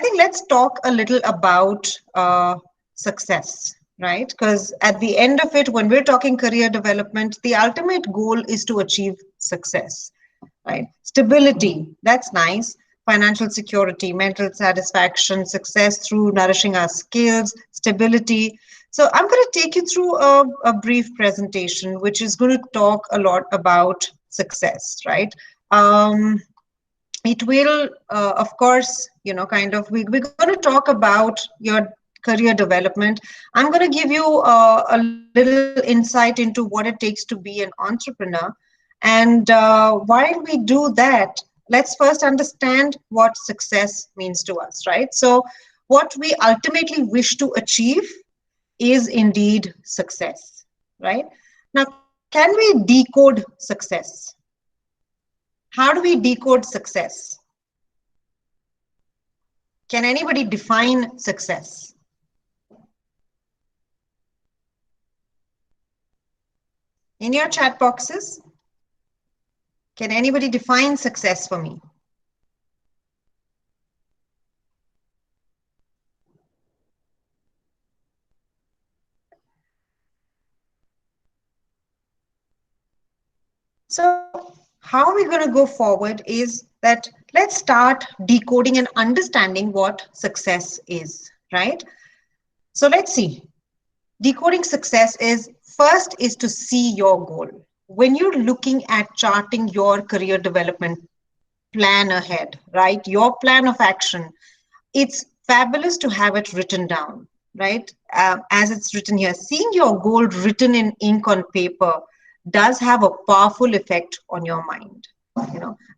I think let's talk a little about success, right? Because at the end of it, when we're talking career development, the ultimate goal is to achieve success, right? Stability, that's nice. Financial security, mental satisfaction, success through nourishing our skills, stability. So I'm going to take you through a brief presentation, which is going to talk a lot about success, right? It will, of course, kind of, we're going to talk about your career development. I'm going to give you a little insight into what it takes to be an entrepreneur. And while we do that, let's first understand what success means to us, right? So what we ultimately wish to achieve is indeed success, right? Now, can we decode success? How do we decode success? Can anybody define success? In your chat boxes, can anybody define success for me? So how we're going to go forward is that let's start decoding and understanding what success is, right? So let's see. Decoding success is first is to see your goal. When you're looking at charting your career development plan ahead, right? Your plan of action, it's fabulous to have it written down, right? As it's written here, seeing your goal written in ink on paper does have a powerful effect on your mind.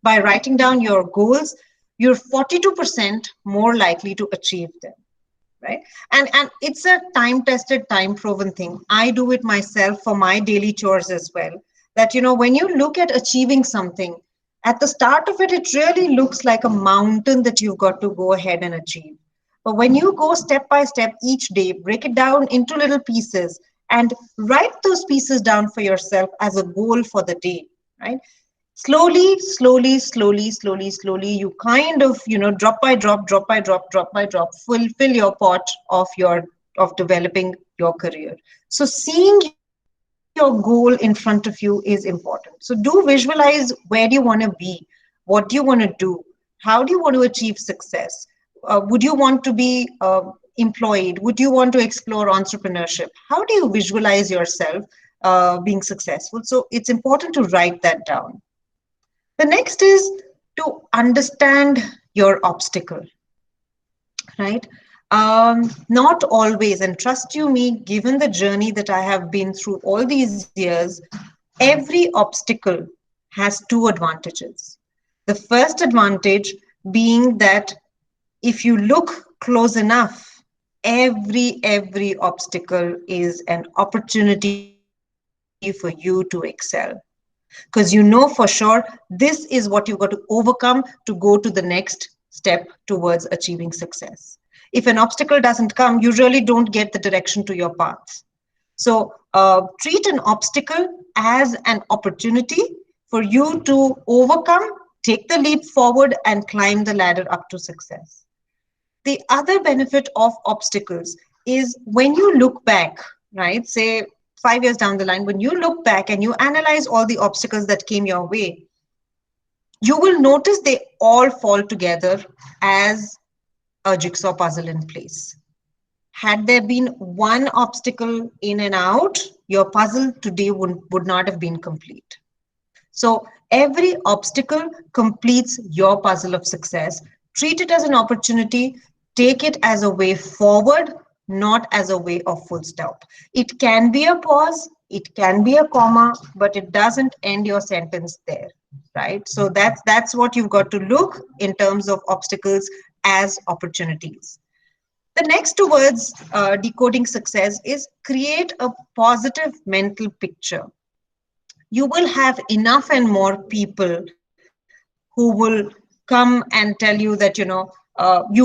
By writing down your goals, you're 42% more likely to achieve them, right? And it's a time tested, time proven thing. I do it myself for my daily chores as well, that when you look at achieving something, at the start of it, it really looks like a mountain that you've got to go ahead and achieve. But when you go step by step each day, break it down into little pieces and write those pieces down for yourself as a goal for the day, right? Slowly, slowly, slowly, slowly, slowly, you kind of, drop by drop, drop by drop, drop by drop, fill your pot of developing your career. So seeing your goal in front of you is important. So do visualize, where do you want to be? What do you want to do? How do you want to achieve success? Would you want to be employed? Would you want to explore entrepreneurship? How do you visualize yourself being successful? So it's important to write that down. The next is to understand your obstacle, right? Not always, and trust you me, given the journey that I have been through all these years, every obstacle has two advantages. The first advantage being that if you look close enough, every obstacle is an opportunity for you to excel. Because for sure, this is what you've got to overcome to go to the next step towards achieving success. If an obstacle doesn't come, you really don't get the direction to your path. So treat an obstacle as an opportunity for you to overcome, take the leap forward, and climb the ladder up to success. The other benefit of obstacles is when you look back, right? Say 5 years down the line, when you look back and you analyze all the obstacles that came your way, you will notice they all fall together as a jigsaw puzzle in place. Had there been one obstacle in and out, your puzzle today would not have been complete. So every obstacle completes your puzzle of success. Treat it as an opportunity, take it as a way forward, not as a way of full stop. It can be a pause, it can be a comma, but it doesn't end your sentence there, right? So that's what you've got to look in terms of obstacles as opportunities. The next towards decoding success is create a positive mental picture. You will have enough and more people who will come and tell you that you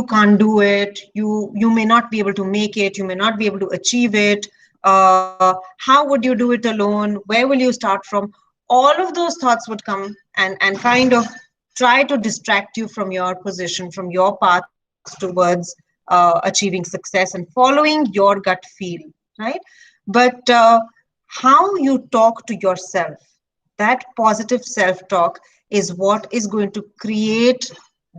can't do it, you may not be able to make it, you may not be able to achieve it, how would you do it alone, where will you start from? All of those thoughts would come and kind of try to distract you from your position, from your path towards achieving success and following your gut feel, right? But how you talk to yourself, that positive self talk is what is going to create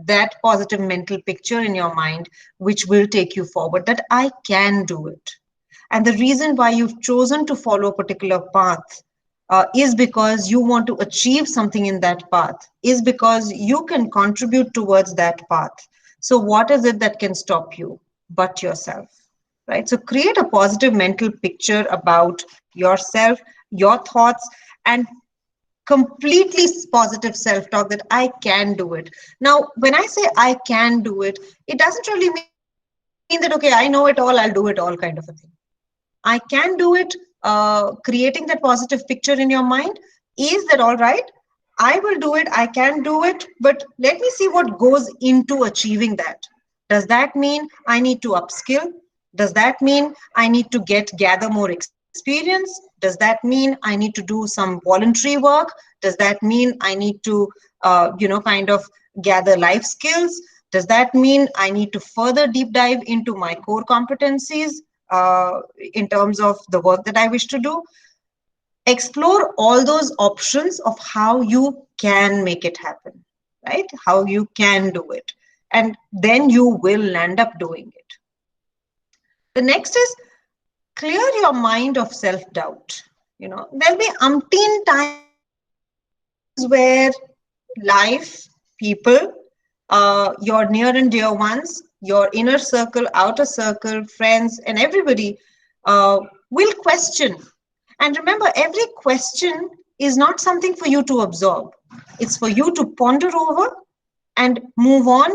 that positive mental picture in your mind, which will take you forward, that I can do it. And the reason why you've chosen to follow a particular path is because you want to achieve something in that path, is because you can contribute towards that path. So, what is it that can stop you but yourself? Right? So, create a positive mental picture about yourself, your thoughts, and completely positive self talk that I can do it. Now, when I say I can do it, it doesn't really mean that, okay, I know it all, I'll do it all kind of a thing. I can do it. Creating that positive picture in your mind is that all right? I will do it. I can do it. But let me see what goes into achieving that. Does that mean I need to upskill? Does that mean I need to gather more experience? Does that mean I need to do some voluntary work? Does that mean I need to, kind of gather life skills? Does that mean I need to further deep dive into my core competencies in terms of the work that I wish to do? Explore all those options of how you can make it happen, right? How you can do it. And then you will end up doing it. The next is clear your mind of self doubt. There'll be umpteen times where life, people, your near and dear ones, your inner circle, outer circle, friends, and everybody will question. And remember, every question is not something for you to absorb. It's for you to ponder over and move on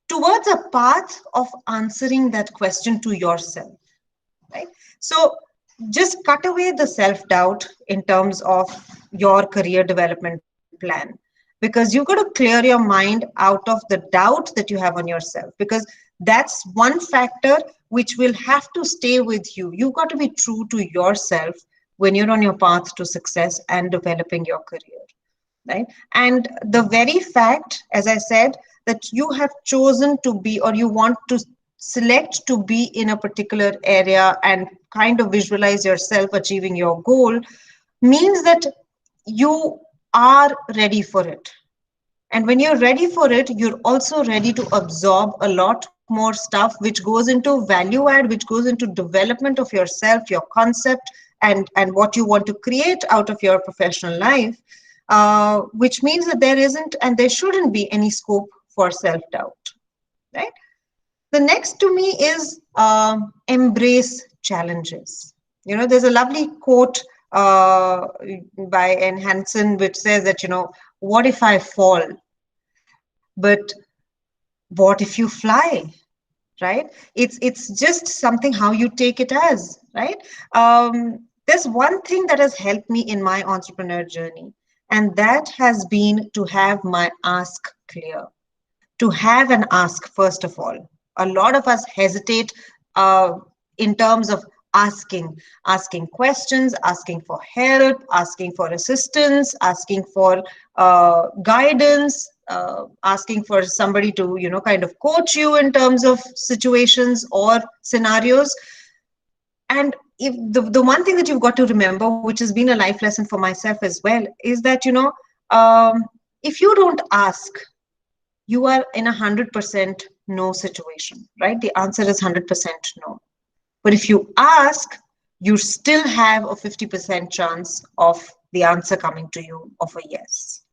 towards a path of answering that question to yourself, right? So just cut away the self-doubt in terms of your career development plan, because you've got to clear your mind out of the doubt that you have on yourself, because that's one factor which will have to stay with you. You've got to be true to yourself when you're on your path to success and developing your career, right? And the very fact, as I said, that you have chosen to be, or you want to select to be in a particular area and kind of visualize yourself achieving your goal, means that you are ready for it. And when you're ready for it, you're also ready to absorb a lot more stuff which goes into value add, which goes into development of yourself, your concept, and what you want to create out of your professional life, which means that there isn't and there shouldn't be any scope for self-doubt, right? The next to me is embrace challenges. There's a lovely quote by N. Hansen which says that, what if I fall? But what if you fly? Right? It's just something how you take it as, right? There's one thing that has helped me in my entrepreneur journey, and that has been to have my ask clear. To have an ask, first of all. A lot of us hesitate in terms of asking questions, asking for help, asking for assistance, asking for guidance, asking for somebody to, kind of coach you in terms of situations or scenarios. And if the one thing that you've got to remember, which has been a life lesson for myself as well, is that, if you don't ask, you are in 100% no situation, right? The answer is 100% no. But if you ask, you still have a 50% chance of the answer coming to you of a yes.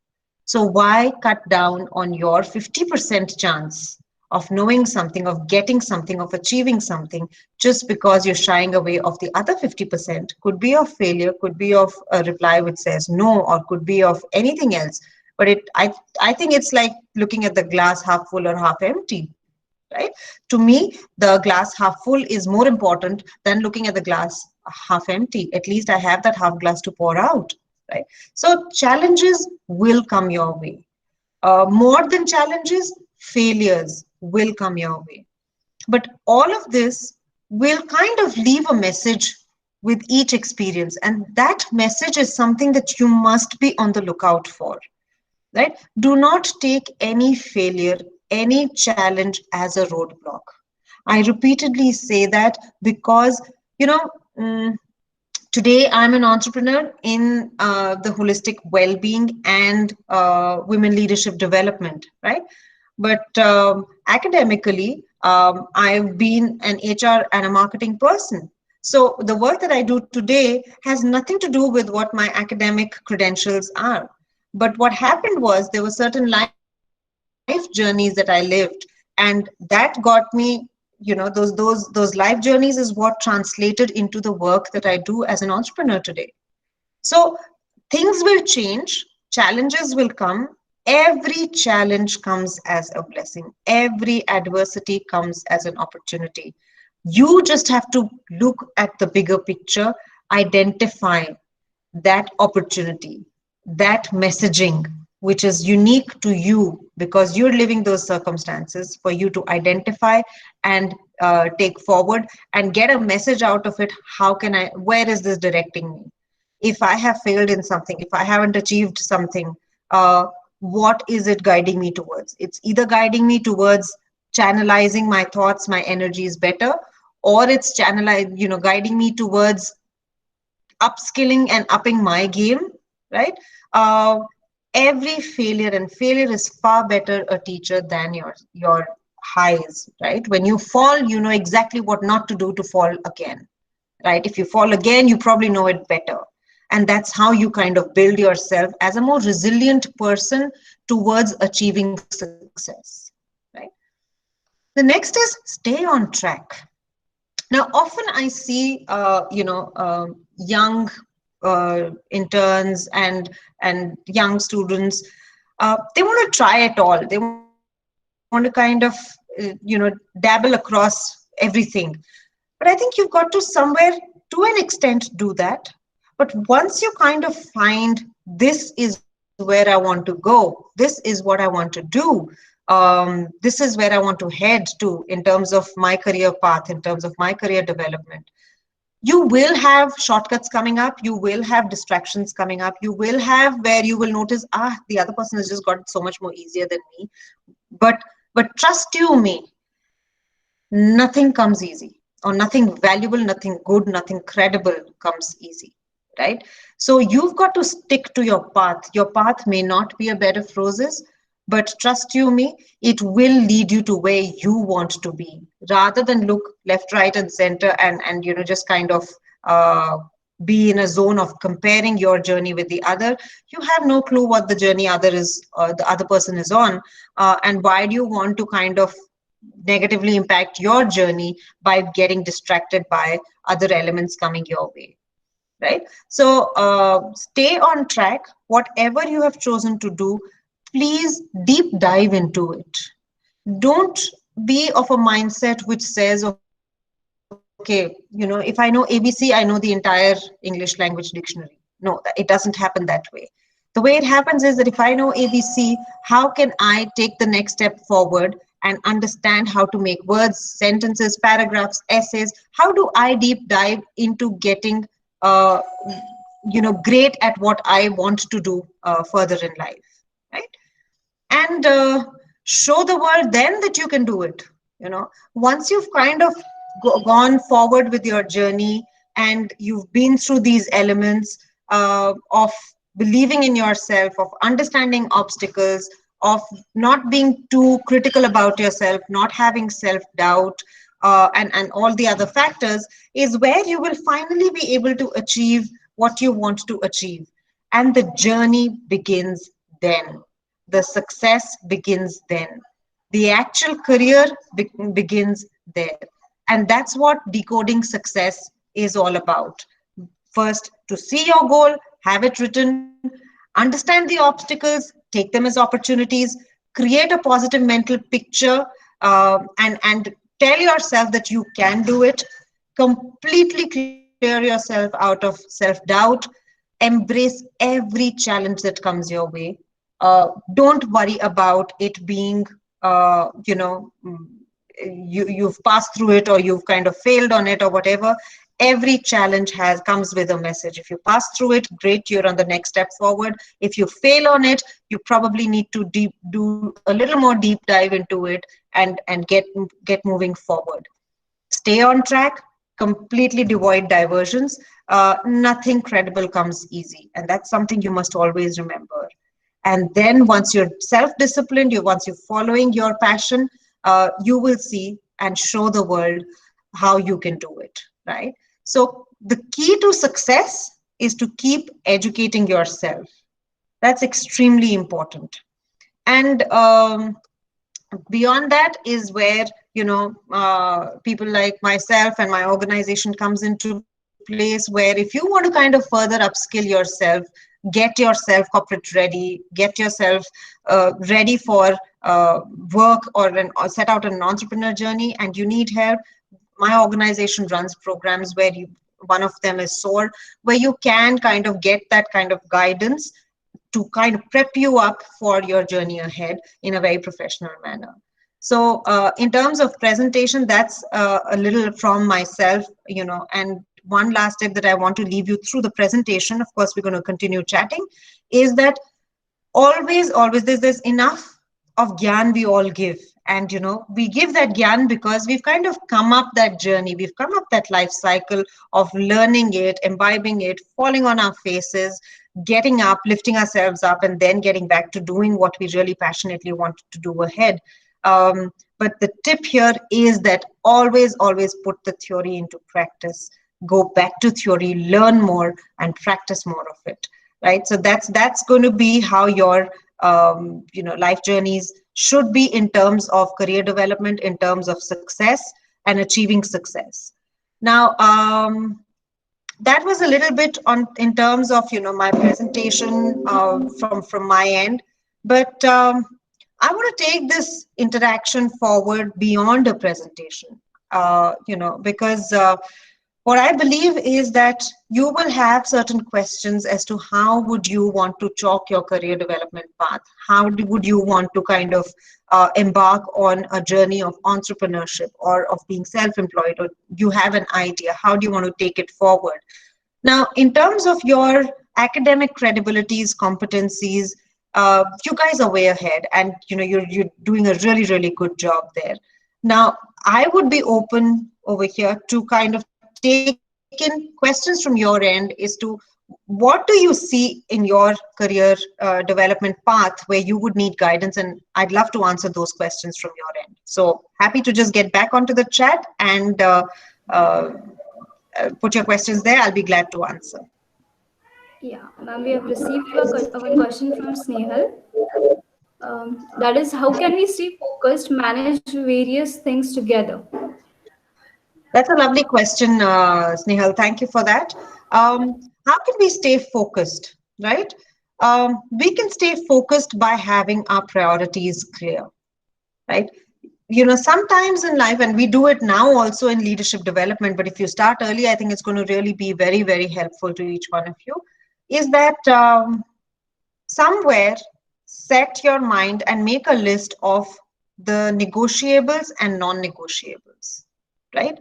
So why cut down on your 50% chance of knowing something, of getting something, of achieving something, just because you're shying away of the other 50%? Could be of failure, could be of a reply which says no, or could be of anything else. But I think it's like looking at the glass half full or half empty, right? To me, the glass half full is more important than looking at the glass half empty. At least I have that half glass to pour out, right? So challenges will come your way. More than challenges, failures will come your way. But all of this will kind of leave a message with each experience. And that message is something that you must be on the lookout for. Right? Do not take any failure any challenge as a roadblock. I repeatedly say that because, you know, mm, today I'm an entrepreneur in the holistic well-being and women leadership development, right? But academically, I've been an HR and a marketing person. So the work that I do today has nothing to do with what my academic credentials are. But what happened was there were certain life journeys that I lived, and that got me, those life journeys is what translated into the work that I do as an entrepreneur today. So things will change, challenges will come. Every challenge comes as a blessing, every adversity comes as an opportunity. You just have to look at the bigger picture, identify that opportunity, that messaging, which is unique to you because you're living those circumstances, for you to identify and take forward and get a message out of it. How can I, where is this directing me? If I have failed in something, if I haven't achieved something, what is it guiding me towards? It's either guiding me towards channelizing my thoughts, my energies better, or it's guiding me towards upskilling and upping my game, right? Uh, every failure, and failure is far better a teacher than your highs, right? When you fall, you know exactly what not to do to fall again, right? If you fall again, you probably know it better. And that's how you kind of build yourself as a more resilient person towards achieving success, right? The next is stay on track. Now, often I see, young interns and young students. They want to try it all. They want to kind of, dabble across everything. But I think you've got to somewhere, to an extent, do that. But once you kind of find this is where I want to go, this is what I want to do, this is where I want to head to in terms of my career path, in terms of my career development, you will have shortcuts coming up, you will have distractions coming up, you will have where you will notice, the other person has just got it so much more easier than me. But trust you me, nothing comes easy, or nothing valuable, nothing good, nothing credible comes easy, right? So you've got to stick to your path. Your path may not be a bed of roses, but trust you me, it will lead you to where you want to be, rather than look left, right, and center, and just kind of be in a zone of comparing your journey with the other. You have no clue what the journey the other person is on, and why do you want to kind of negatively impact your journey by getting distracted by other elements coming your way, right? So stay on track. Whatever you have chosen to do, please deep dive into it. Don't be of a mindset which says, okay, if I know ABC, I know the entire English language dictionary. No, it doesn't happen that way. The way it happens is that if I know ABC, how can I take the next step forward and understand how to make words, sentences, paragraphs, essays? How do I deep dive into getting uh, great at what I want to do further in life, right? And show the world then that you can do it. Once you've kind of gone forward with your journey, and you've been through these elements of believing in yourself, of understanding obstacles, of not being too critical about yourself, not having self doubt, and all the other factors, is where you will finally be able to achieve what you want to achieve. And the journey begins then. The success begins then. The actual career begins there. And that's what decoding success is all about. First, to see your goal, have it written, understand the obstacles, take them as opportunities, create a positive mental picture, and tell yourself that you can do it. Completely clear yourself out of self doubt. Embrace every challenge that comes your way. Don't worry about it being, you've passed through it, or you've kind of failed on it, or whatever. Every challenge has comes with a message. If you pass through it, great, you're on the next step forward. If you fail on it, you probably need to do a little more deep dive into it and get moving forward. Stay on track, completely devoid diversions. Nothing credible comes easy, and that's something you must always remember. And then once you're self-disciplined, once you're following your passion, you will see and show the world how you can do it, right? So the key to success is to keep educating yourself. That's extremely important. And beyond that is where, people like myself and my organization comes into place, where if you want to kind of further upskill yourself, get yourself corporate ready, get yourself ready for work, or set out an entrepreneur journey, and you need help, my organization runs programs where one of them is SOAR, where you can kind of get that kind of guidance to kind of prep you up for your journey ahead in a very professional manner. So in terms of presentation, that's a little from myself, and one last tip that I want to leave you through the presentation, of course, we're going to continue chatting, is that always there's enough of gyan we all give. And we give that gyan because we've kind of come up that journey, we've come up that life cycle of learning it, imbibing it, falling on our faces, getting up, lifting ourselves up, and then getting back to doing what we really passionately want to do ahead. But the tip here is that always put the theory into practice. Go back to theory, learn more, and practice more of it. Right. So that's going to be how your life journeys should be in terms of career development, in terms of success and achieving success. Now, that was a little bit on in terms of my presentation from my end, but I want to take this interaction forward beyond a presentation, because what I believe is that you will have certain questions as to how would you want to chalk your career development path? How would you want to kind of embark on a journey of entrepreneurship or of being self-employed, or you have an idea, how do you want to take it forward? Now, in terms of your academic credibilities, competencies, you guys are way ahead, and you're doing a really good job there. Now, I would be open over here to kind of take in questions from your end as to what do you see in your career development path where you would need guidance, and I'd love to answer those questions from your end. So happy to just get back onto the chat and put your questions there. I'll be glad to answer. Yeah, ma'am, we have received one question from Snehal. That is, how can we stay focused, manage various things together? That's a lovely question, Snehal. Thank you for that. How can we stay focused, right? We can stay focused by having our priorities clear, right? Sometimes in life, and we do it now also in leadership development, but if you start early, I think it's going to really be very helpful to each one of you, is that somewhere set your mind and make a list of the negotiables and non-negotiables, right?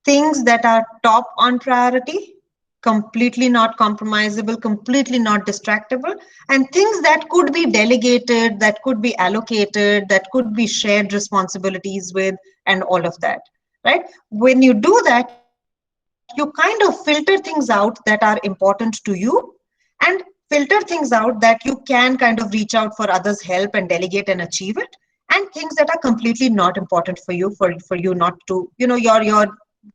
Things that are top on priority, completely not compromisable, completely not distractible, and things that could be delegated, that could be allocated, that could be shared responsibilities with, and all of that, right? When you do that, you kind of filter things out that are important to you, and filter things out that you can kind of reach out for others' help and delegate and achieve it, and things that are completely not important for you, for you not to, your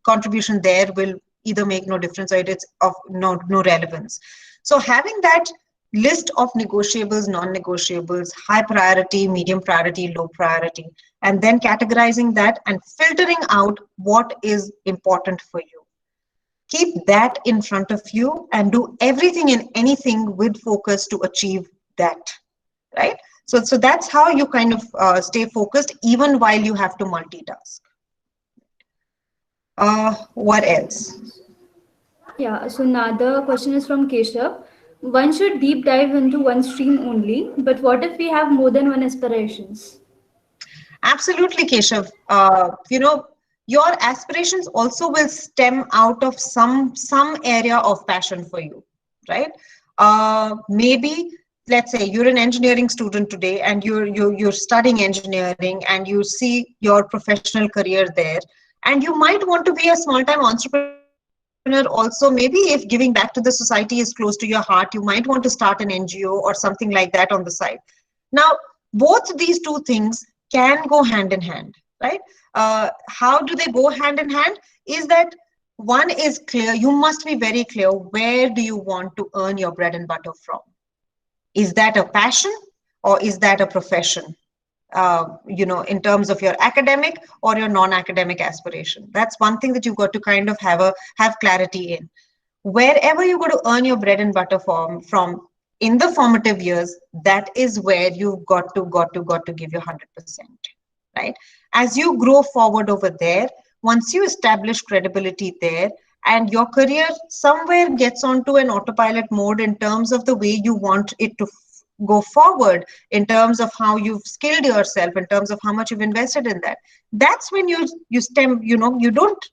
contribution there will either make no difference or it's of no relevance. So having that list of negotiables, non-negotiables, high priority, medium priority, low priority, and then categorizing that and filtering out what is important for you. Keep that in front of you and do everything and anything with focus to achieve that, right? So that's how you kind of stay focused even while you have to multitask. What else? Yeah, so another question is from Keshav. One should deep dive into one stream only, but what if we have more than one aspirations? Absolutely, Keshav. your aspirations also will stem out of some area of passion for you, right? Maybe let's say you're an engineering student today and you're studying engineering and you see your professional career there, and you might want to be a small time entrepreneur also. Maybe if giving back to the society is close to your heart, you might want to start an NGO or something like that on the side. Now, both these two things can go hand in hand, right? How do they go hand in hand? Is that one is clear, you must be very clear, where do you want to earn your bread and butter from? Is that a passion or is that a profession? In terms of your academic or your non-academic aspiration. That's one thing that you've got to kind of have clarity in. Wherever you're going to earn your bread and butter from in the formative years, that is where you've got to give your 100%, right? As you grow forward over there, once you establish credibility there, and your career somewhere gets onto an autopilot mode in terms of the way you want it to go forward, in terms of how you've skilled yourself, in terms of how much you've invested in that, that's when you stem, you don't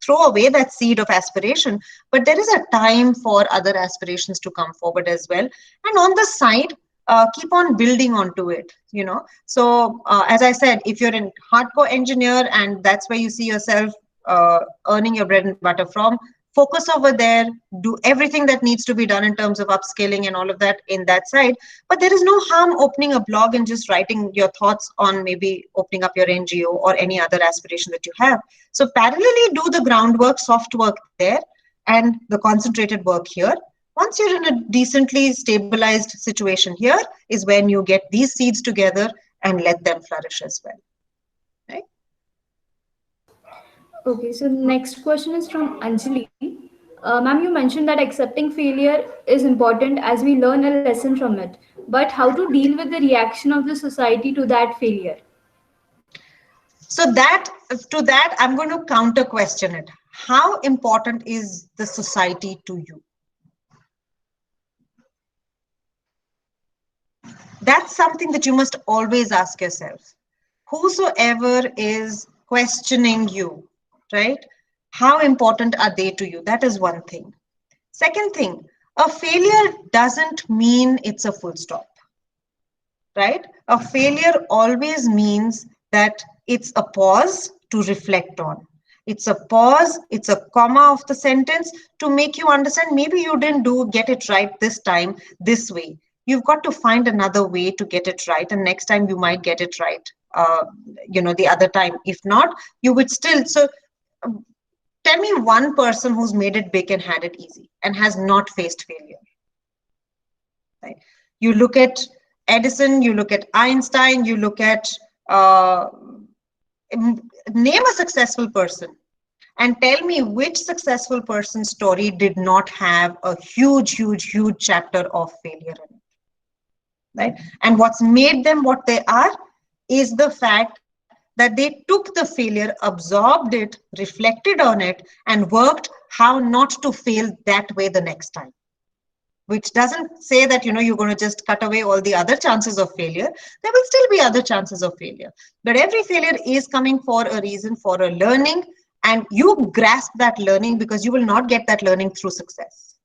throw away that seed of aspiration, but there is a time for other aspirations to come forward as well. And on the side, keep on building onto it, so as I said, if you're a hardcore engineer and that's where you see yourself earning your bread and butter from, focus over there, do everything that needs to be done in terms of upskilling and all of that in that side. But there is no harm opening a blog and just writing your thoughts on maybe opening up your NGO or any other aspiration that you have. So parallelly do the groundwork, soft work there, and the concentrated work here. Once you're in a decently stabilized situation here is when you get these seeds together and let them flourish as well. Right? Okay, so next question is from Anjali. Ma'am, you mentioned that accepting failure is important as we learn a lesson from it. But how to deal with the reaction of the society to that failure? So to that, I'm going to counter question it. How important is the society to you? That's something that you must always ask yourself. Whosoever is questioning you, right? How important are they to you? That is one thing. Second thing, a failure doesn't mean it's a full stop, right? A failure always means that it's a pause to reflect on. It's a pause, it's a comma of the sentence to make you understand maybe you didn't get it right this time, this way. You've got to find another way to get it right, and next time you might get it right, the other time. If not, you would still. So tell me one person who's made it big and had it easy and has not faced failure. Right? You look at Edison, you look at Einstein, you look at name a successful person and tell me which successful person's story did not have a huge chapter of failure in it, right? And what's made them what they are is the fact that they took the failure, absorbed it, reflected on it, and worked how not to fail that way the next time. Which doesn't say that you're going to just cut away all the other chances of failure. There will still be other chances of failure, but every failure is coming for a reason, for a learning, and you grasp that learning, because you will not get that learning through success.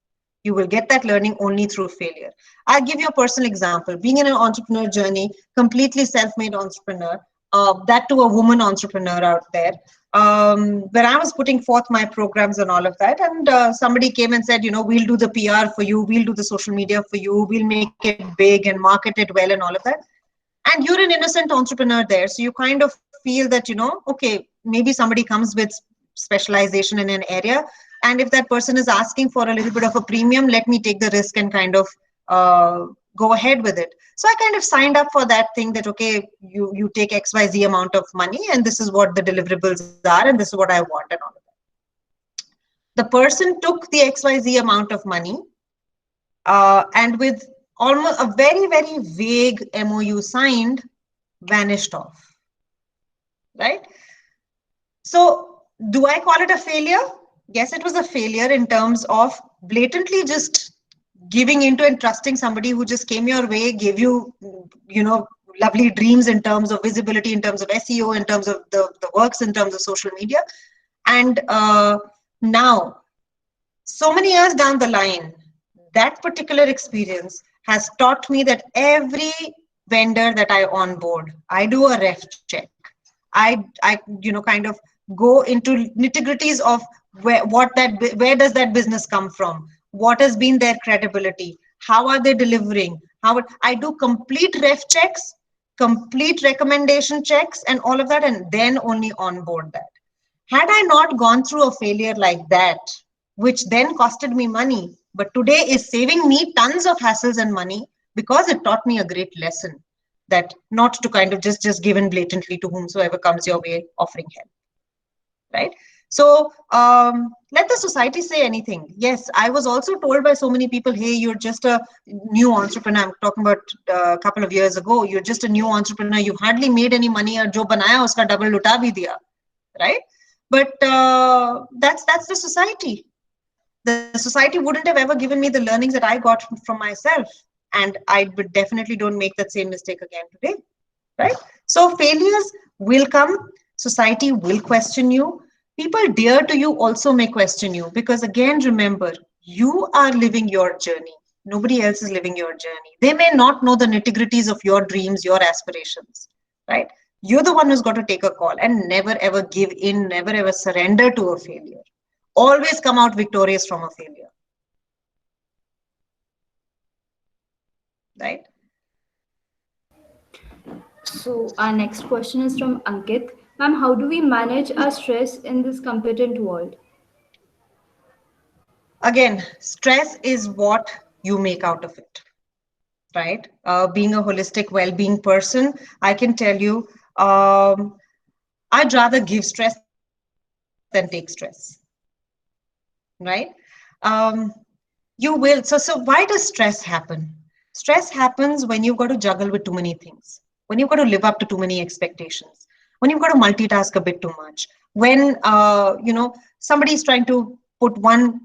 You will get that learning only through failure. I'll give you a personal example. Being in an entrepreneur journey, completely self-made entrepreneur, that to a woman entrepreneur out there, where I was putting forth my programs and all of that, and somebody came and said, we'll do the PR for you, we'll do the social media for you, we'll make it big and market it well and all of that. And you're an innocent entrepreneur there, so you kind of feel that, okay, maybe somebody comes with specialization in an area, and if that person is asking for a little bit of a premium, let me take the risk and kind of go ahead with it. So I kind of signed up for that thing that, okay, you take XYZ amount of money and this is what the deliverables are and this is what I want and all of that. The person took the XYZ amount of money and with almost a very vague MOU signed, vanished off, right? So do I call it a failure? Yes, it was a failure in terms of blatantly just giving into and trusting somebody who just came your way, gave you, lovely dreams in terms of visibility, in terms of SEO, in terms of the works, in terms of social media. And now, so many years down the line, that particular experience has taught me that every vendor that I onboard, I do a ref check. I kind of go into nitty-gritties of where does that business come from, what has been their credibility, how are they delivering, I do complete ref checks, complete recommendation checks, and all of that, and then only onboard that. Had I not gone through a failure like that, which then costed me money, but today is saving me tons of hassles and money, because it taught me a great lesson, that not to kind of just give in blatantly to whomsoever comes your way offering help, right? So let the society say anything. Yes, I was also told by so many people, hey, you're just a new entrepreneur. I'm talking about a couple of years ago. You're just a new entrepreneur. You hardly made any money. Or jo banaya uska double luta bhi diya, right? But that's the society. The society wouldn't have ever given me the learnings that I got from myself, and I would definitely don't make that same mistake again today, right? So failures will come, society will question you, people dear to you also may question you, because again, remember, you are living your journey. Nobody else is living your journey. They may not know the nitty-gritties of your dreams, your aspirations, right? You're the one who's got to take a call, and never ever give in, never ever surrender to a failure. Always come out victorious from a failure, right? So our next question is from Ankit. Ma'am, how do we manage our stress in this competent world? Again, stress is what you make out of it, right? Being a holistic well-being person, I can tell you, I'd rather give stress than take stress, right? Um, you will. So why does stress happen? Stress happens when you've got to juggle with too many things, when you've got to live up to too many expectations, when you've got to multitask a bit too much, when somebody's trying to put one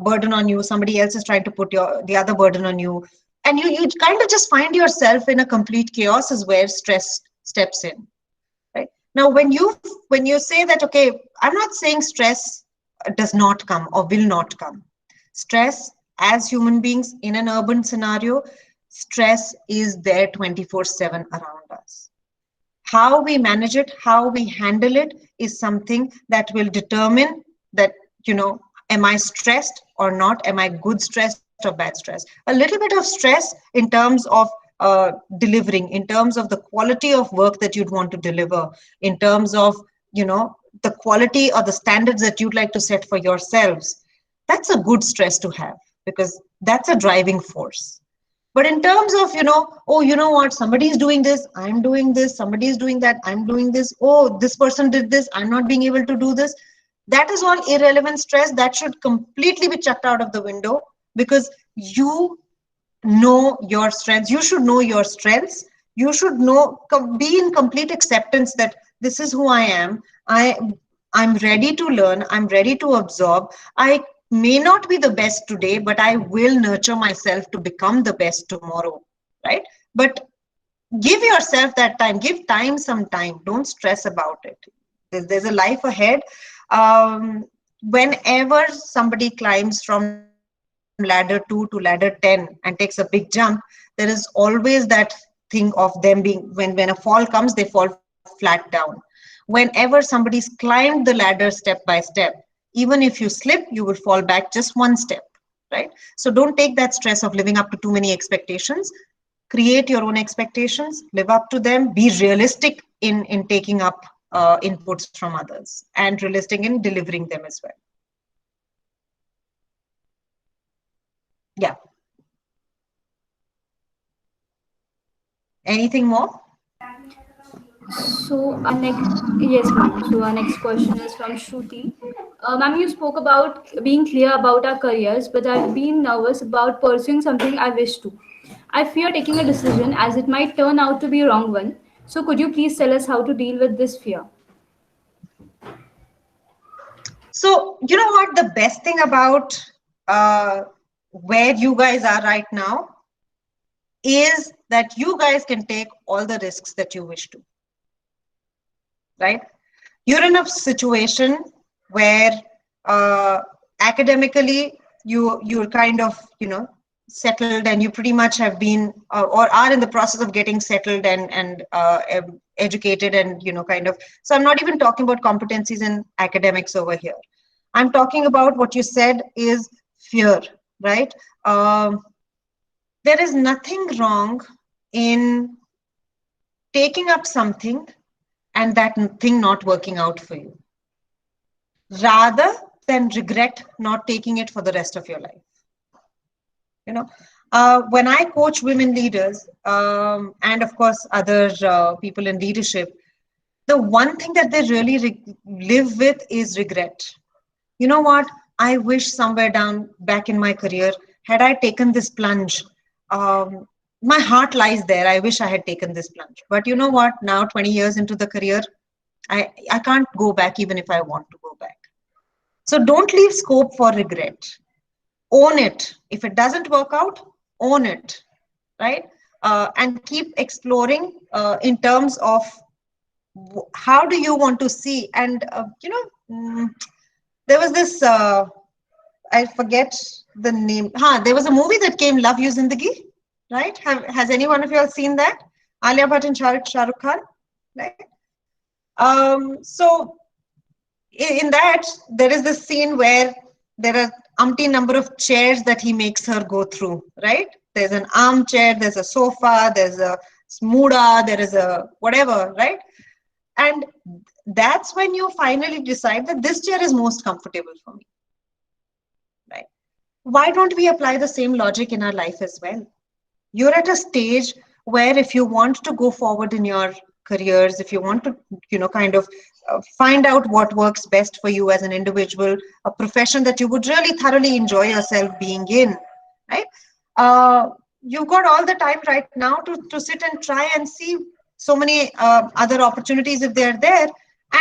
burden on you, somebody else is trying to put the other burden on you, and you kind of just find yourself in a complete chaos, is where stress steps in, right? Now when you say that, okay, I'm not saying stress does not come or will not come. Stress, as human beings in an urban scenario, stress is there 24/7 around us. How we manage it, how we handle it, is something that will determine that, am I stressed or not? Am I good stressed or bad stress? A little bit of stress in terms of delivering, in terms of the quality of work that you'd want to deliver, in terms of, the quality or the standards that you'd like to set for yourselves. That's a good stress to have, because that's a driving force. But in terms of, oh, you know what, somebody is doing this, I'm doing this, somebody is doing that, I'm doing this, oh, this person did this, I'm not being able to do this, that is all irrelevant stress. That should completely be chucked out of the window, because you know your strengths. You should know your strengths. You should be in complete acceptance that this is who I am. I'm ready to learn. I'm ready to absorb. I may not be the best today, but I will nurture myself to become the best tomorrow, right? But give yourself that time. Give time some time. Don't stress about it. There's a life ahead. Whenever somebody climbs from ladder 2 to ladder 10 and takes a big jump, there is always that thing of them being, when a fall comes, they fall flat down. Whenever somebody's climbed the ladder step by step, even if you slip, you will fall back just one step, right? So don't take that stress of living up to too many expectations. Create your own expectations, live up to them, be realistic in taking up inputs from others, and realistic in delivering them as well. Yeah. Anything more? So our next, yes, ma'am. So our next question is from Shruti. Ma'am, you spoke about being clear about our careers, but I've been nervous about pursuing something I wish to. I fear taking a decision as it might turn out to be a wrong one. So could you please tell us how to deal with this fear? So you know what, the best thing about where you guys are right now is that you guys can take all the risks that you wish to, right? You're in a situation where academically you're kind of, settled, and you pretty much have been or are in the process of getting settled and educated, and kind of. So I'm not even talking about competencies in academics over here. I'm talking about what you said is fear, right? um, there is nothing wrong in taking up something and that thing not working out for you, rather than regret not taking it for the rest of your life. You know, when I coach women leaders, and of course other people in leadership, the one thing that they really live with is regret. You know what? I wish somewhere down back in my career, had I taken this plunge. My heart lies there. I wish I had taken this plunge. But you know what? Now, 20 years into the career, I can't go back even if I want to go back. So don't leave scope for regret. Own it. If it doesn't work out, own it, right? And keep exploring in terms of how do you want to see. And, there was this, I forget the name. There was a movie that came, Love You Zindagi, right? Has any one of you all seen that? Alia Bhatt and Shah Rukh Khan, right? So in that, there is this scene where there are umpteen number of chairs that he makes her go through, right? There's an armchair, there's a sofa, there's a smuda, there is a whatever, right? And that's when you finally decide that this chair is most comfortable for me, right? Why don't we apply the same logic in our life as well? You're at a stage where if you want to go forward in your careers, if you want to, kind of find out what works best for you as an individual, a profession that you would really thoroughly enjoy yourself being in, right? You've got all the time right now to sit and try and see so many other opportunities if they're there,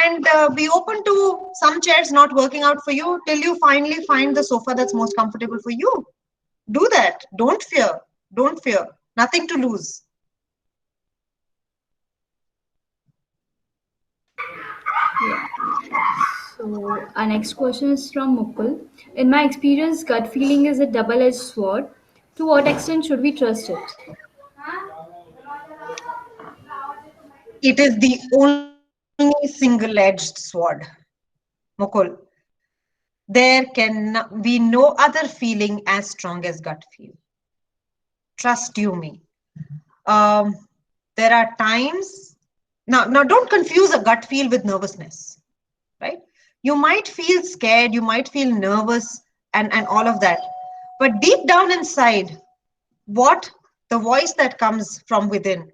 and be open to some chairs not working out for you till you finally find the sofa that's most comfortable for you. Do that. Don't fear. Don't fear. Nothing to lose. Yeah. So our next question is from Mukul. In my experience, gut feeling is a double-edged sword. To what extent should we trust it? It is the only single-edged sword, Mukul. There can be no other feeling as strong as gut feel. Trust you me. Um, there are times. Now, don't confuse a gut feel with nervousness, right? You might feel scared, you might feel nervous, and all of that. But deep down inside, what the voice that comes from within,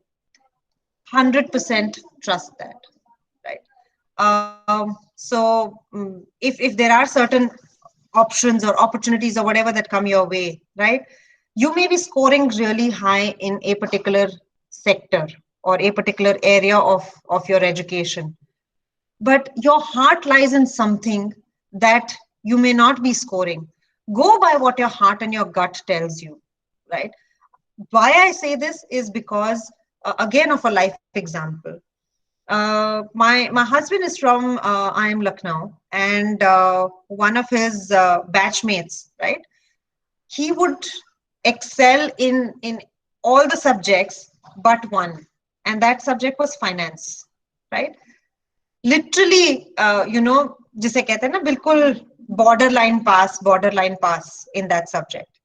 100% trust that, right? If there are certain options or opportunities or whatever that come your way, right? You may be scoring really high in a particular sector or a particular area of your education, but your heart lies in something that you may not be scoring. Go by what your heart and your gut tells you, right? Why I say this is because, again, of a life example. My husband is from I am Lucknow, and one of his batchmates, right? He would excel in all the subjects but one, and that subject was finance, right? Literally, जिसे कहते हैं ना बिल्कुल borderline pass in that subject.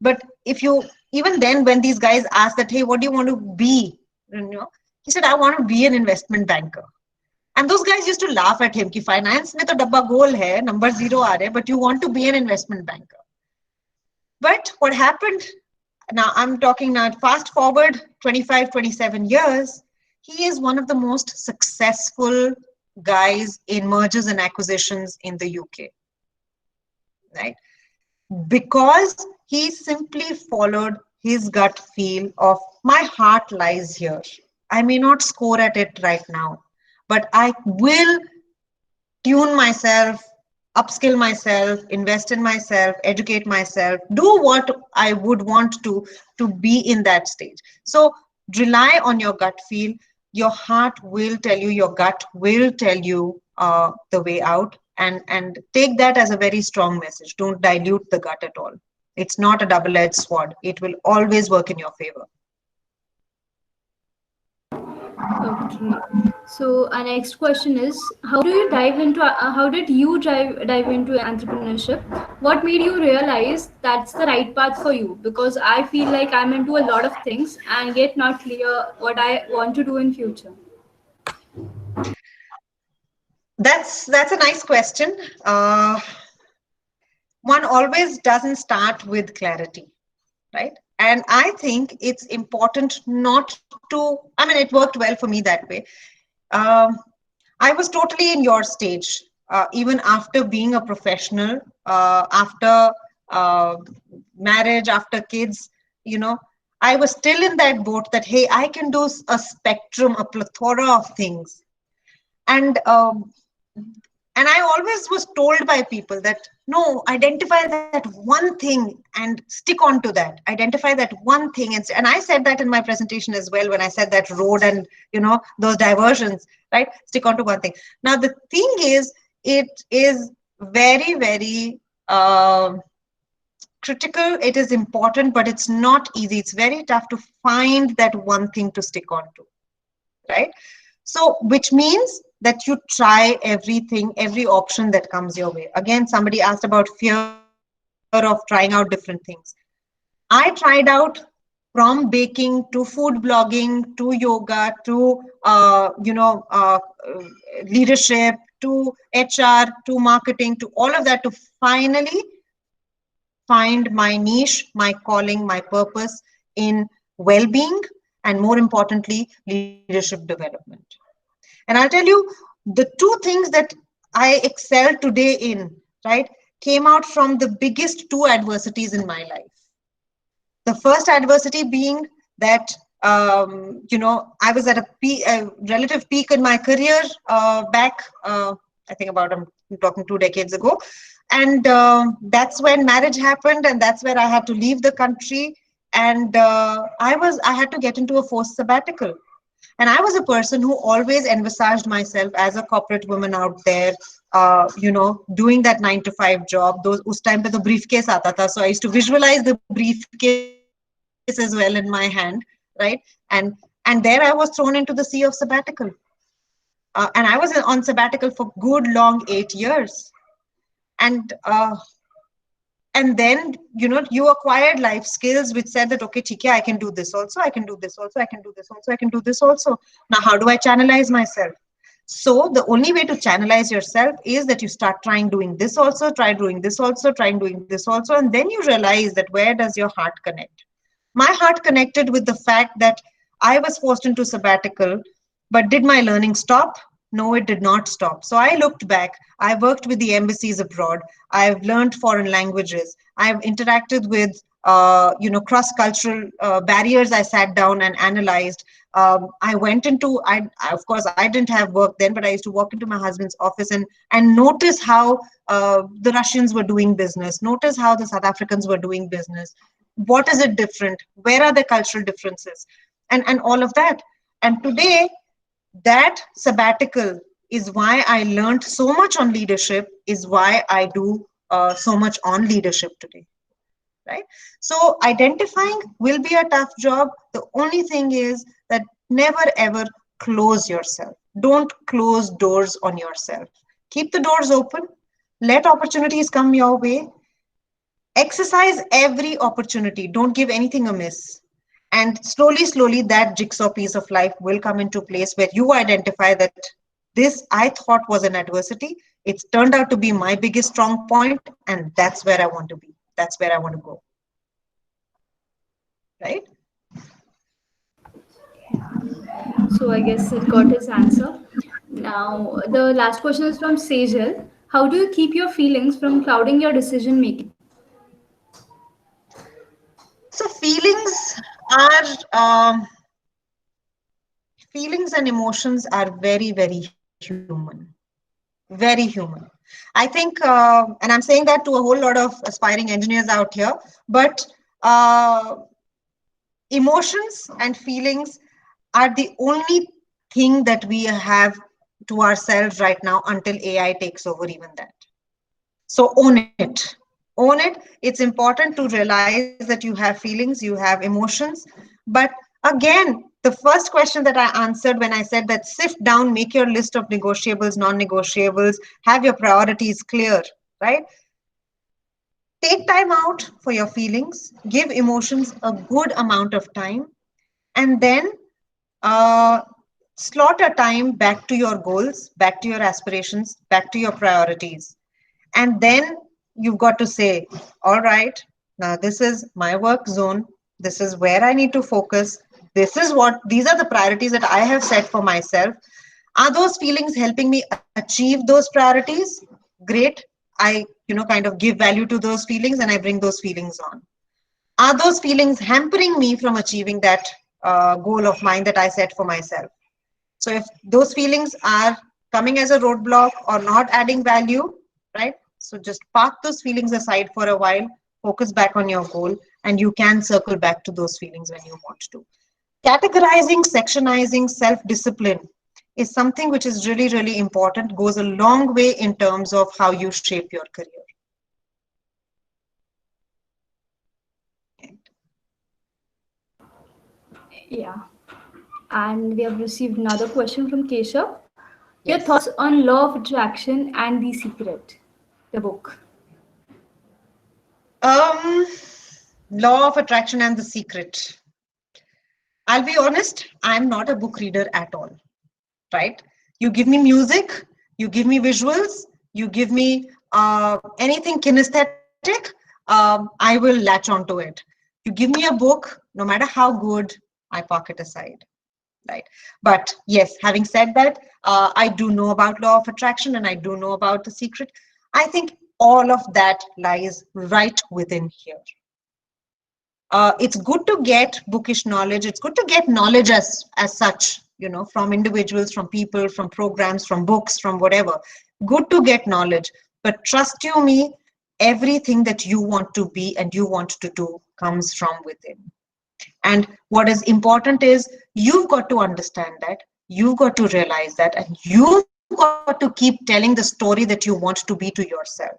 But if you, even then, when these guys asked that, hey, what do you want to be? He said, I want to be an investment banker. And those guys used to laugh at him, ki finance mein to dabba goal hai, number zero aa rahe, but you want to be an investment banker. But what happened, now I'm talking now, fast forward 25, 27 years, he is one of the most successful guys in mergers and acquisitions in the UK, right? Because he simply followed his gut feel of my heart lies here. I may not score at it right now, but I will tune myself upskill myself, invest in myself, educate myself, do what I would want to be in that stage. So rely on your gut feel. Your heart will tell you, your gut will tell you the way out, and take that as a very strong message. Don't dilute the gut at all. It's not a double-edged sword. It will always work in your favor. Okay. So our next question is, how did you dive into entrepreneurship? What made you realize that's the right path for you? Because I feel like I'm into a lot of things and yet not clear what I want to do in future. That's a nice question. One always doesn't start with clarity, right? And I think it's important not to, I mean, it worked well for me that way. Um, I was totally in your stage, even after being a professional, after uh, marriage, after kids, you know, I was still in that boat that, hey, I can do a spectrum, a plethora of things. And um, and I always was told by people that no, identify that one thing and stick on to that. Identify that one thing, and I said that in my presentation as well when I said that road and those diversions, right? Stick on to one thing. Now the thing is, it is very, very critical. It is important, but it's not easy. It's very tough to find that one thing to stick on to, right? So, which means that you try everything, every option that comes your way. Again, somebody asked about fear of trying out different things. I tried out from baking to food blogging to yoga to leadership to HR to marketing to all of that to finally find my niche, my calling, my purpose in well-being, and more importantly, leadership development. And I'll tell you, the two things that I excel today in, right, came out from the biggest two adversities in my life. The first adversity being that, I was at a relative peak in my career back, I think about, I'm talking 2 decades ago. And that's when marriage happened, and that's where I had to leave the country. And I had to get into a forced sabbatical. And I was a person who always envisaged myself as a corporate woman out there, doing that 9 to 5 job. Those us time pe to briefcase aata tha, so I used to visualize the briefcase as well in my hand, right? And there I was thrown into the sea of sabbatical, and I was on sabbatical for good long 8 years, and then you acquired life skills which said that okay, theek hai, I can do this also, I can do this also, I can do this also, I can do this also. Now how do I channelize myself? So the only way to channelize yourself is that you start trying doing this also, try doing this also, trying doing this also, and then you realize that where does your heart connect. My heart connected with the fact that I was forced into sabbatical, but did my learning stop? No, it did not stop. So I looked back. I worked with the embassies abroad. I've learned foreign languages. I've interacted with, cross-cultural barriers. I sat down and analyzed. I went into, of course, I didn't have work then, but I used to walk into my husband's office and notice how the Russians were doing business, notice how the South Africans were doing business. What is it different? Where are the cultural differences? And all of that. And today, that sabbatical is why I learned so much on leadership, is why I do so much on leadership today, right? So identifying will be a tough job. The only thing is that never ever close yourself. Don't close doors on yourself. Keep the doors open. Let opportunities come your way. Exercise every opportunity. Don't give anything amiss. And slowly, slowly, that jigsaw piece of life will come into place where you identify that this I thought was an adversity. It's turned out to be my biggest strong point, and that's where I want to be. That's where I want to go. Right? So I guess it got his answer. Now the last question is from Sejal. How do you keep your feelings from clouding your decision making? So feelings and emotions are very, very human. Very human. I think, and I'm saying that to a whole lot of aspiring engineers out here, but emotions and feelings are the only thing that we have to ourselves right now until AI takes over even that. So own it. Own it. It's important to realize that you have feelings, you have emotions. But again, the first question that I answered when I said that sift down, make your list of negotiables, non negotiables, have your priorities clear, right? Take time out for your feelings, give emotions a good amount of time, and then uh, slot a time back to your goals, back to your aspirations, back to your priorities. And then you've got to say, all right, now this is my work zone. This is where I need to focus. These are the priorities that I have set for myself. Are those feelings helping me achieve those priorities? Great. I, kind of give value to those feelings and I bring those feelings on. Are those feelings hampering me from achieving that goal of mine that I set for myself? So if those feelings are coming as a roadblock or not adding value, right? So just park those feelings aside for a while, focus back on your goal, and you can circle back to those feelings when you want to. Categorizing, sectionizing, self-discipline is something which is really, really important, goes a long way in terms of how you shape your career. Yeah. And we have received another question from Keshav. Your Yes. thoughts on Law of Attraction and The Secret, the book. Um, Law of Attraction and the Secret. I'll be honest, I'm not a book reader at all, right? You give me music, you give me visuals, you give me anything kinesthetic, I will latch onto it. You give me a book, no matter how good, I park it aside, right? But yes, having said that, I do know about law of attraction and I do know about the secret. I think all of that lies right within here. It's good to get bookish knowledge. It's good to get knowledge as such, from individuals, from people, from programs, from books, from whatever. Good to get knowledge, but trust you me, everything that you want to be and you want to do comes from within. And what is important is you've got to understand that, you've got to realize that, and you've got to keep telling the story that you want to be to yourself.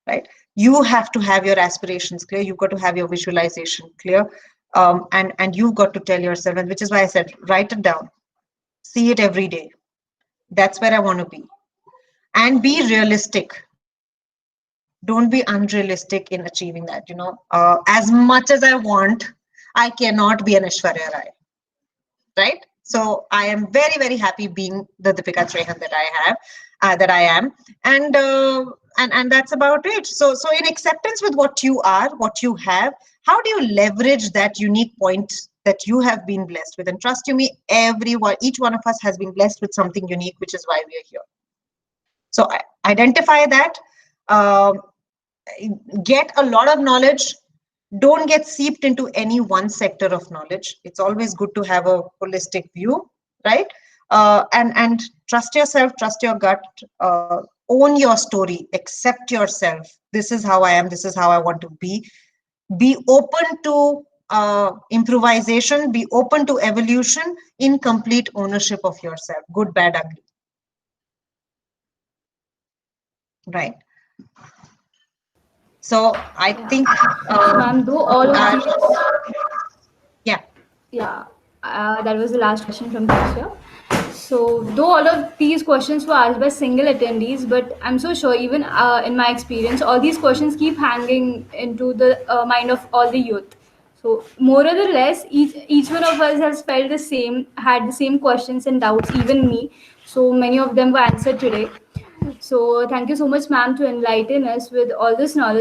Right? You have to have your aspirations clear. You've got to have your visualization clear. And you've got to tell yourself, and which is why I said, write it down, see it every day. That's where I want to be. And be realistic. Don't be unrealistic in achieving that. As much as I want, I cannot be an Aishwarya Rai, right? So I am very, very happy being the Dipika Trehan that I am, and and that's about it. So in acceptance with what you are, what you have, how do you leverage that unique point that you have been blessed with? And trust you me, everyone, each one of us has been blessed with something unique, which is why we are here. So identify that. Um get a lot of knowledge. Don't get seeped into any one sector of knowledge. It's always good to have a holistic view, right? And trust yourself, trust your gut, own your story, accept yourself. This is how I am, this is how I want to be open to improvisation, be open to evolution, in complete ownership of yourself, good, bad, ugly, right? So I Yeah. think, So, ma'am, though all of our, these, yeah. yeah, that was the last question from Keshav. So, though all of these questions were asked by single attendees, but I'm so sure, even in my experience, all these questions keep hanging into the mind of all the youth. So, more or less, each one of us has felt the same, had the same questions and doubts, even me. So, many of them were answered today. So, thank you so much, ma'am, to enlighten us with all this knowledge.